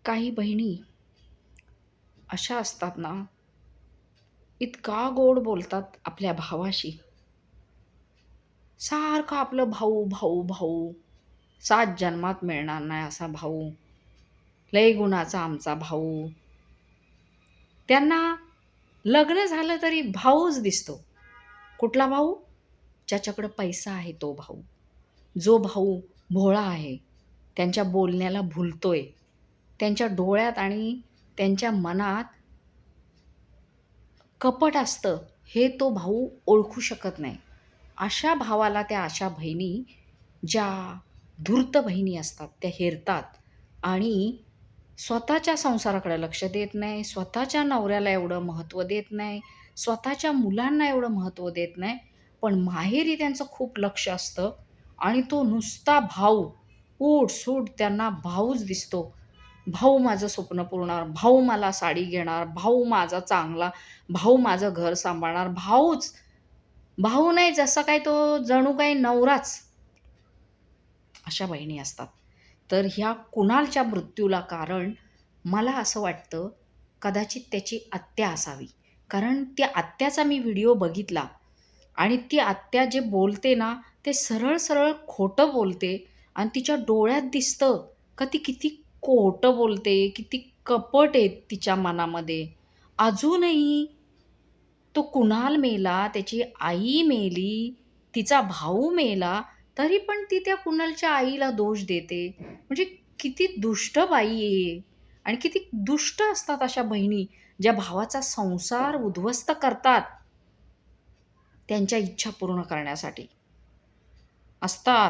काही बहिणी अशा असतात ना, इतका गोड बोलतात आपल्या भावाशी. सारखं आपलं भाऊ, भाऊ, भाऊ. 7 जन्मात मिळणार नाही असा भाऊ. लय गुणाचा आमचा भाऊ. त्यांना लग्न झालं तरी भाऊच दिसतो. कुठला भाऊ? ज्याच्याकडे पैसा आहे तो भाऊ. जो भाऊ भोळा आहे. त्यांच्या बोलण्याला भुलतोय. त्यांच्या डोळ्यात आणि त्यांच्या मनात कपट असतं, हे तो भाऊ ओळखू शकत नाही. अशा भावाला त्या अशा बहिणी, ज्या धूर्त बहिणी असतात, त्या हेरतात आणि स्वतःच्या संसाराकडे लक्ष देत नाही, स्वतःच्या नवऱ्याला एवढं महत्त्व देत नाही, स्वतःच्या मुलांना एवढं महत्त्व देत नाही. पण माहेरी त्यांचं खूप लक्ष असतं आणि तो नुसता भाऊ, उठ-सूट त्यांना भाऊच दिसतो. भाऊ माझं स्वप्न पुरवणार, भाऊ मला साडी घेणार, भाऊ माझा चांगला, भाऊ माझं घर सांभाळणार, भाऊच. भाऊ नाही जसा काय तो जणू काही नवराच. अशा बहिणी असतात. तर ह्या कुणालच्या मृत्यूला कारण मला असं वाटतं, कदाचित त्याची आत्या असावी. कारण त्या आत्याचा मी व्हिडिओ बघितला आणि ती आत्या जे बोलते ना, ते सरळ-सरळ खोटं बोलते आणि तिच्या डोळ्यात दिसतं का ती किती खोटं बोलते, किती कपट आहे तिच्या मनामध्ये. अजूनही तो कुणाल मेला, त्याची आई मेली, तिचा भाऊ मेला, तरी पण ती त्या कुणालच्या आईला दोष देते. म्हणजे किती दुष्ट बाई आहे आणि किती दुष्ट असतात अशा बहिणी, ज्या भावाचा संसार उद्ध्वस्त करतात, त्यांच्या इच्छा पूर्ण करण्यासाठी. असतात.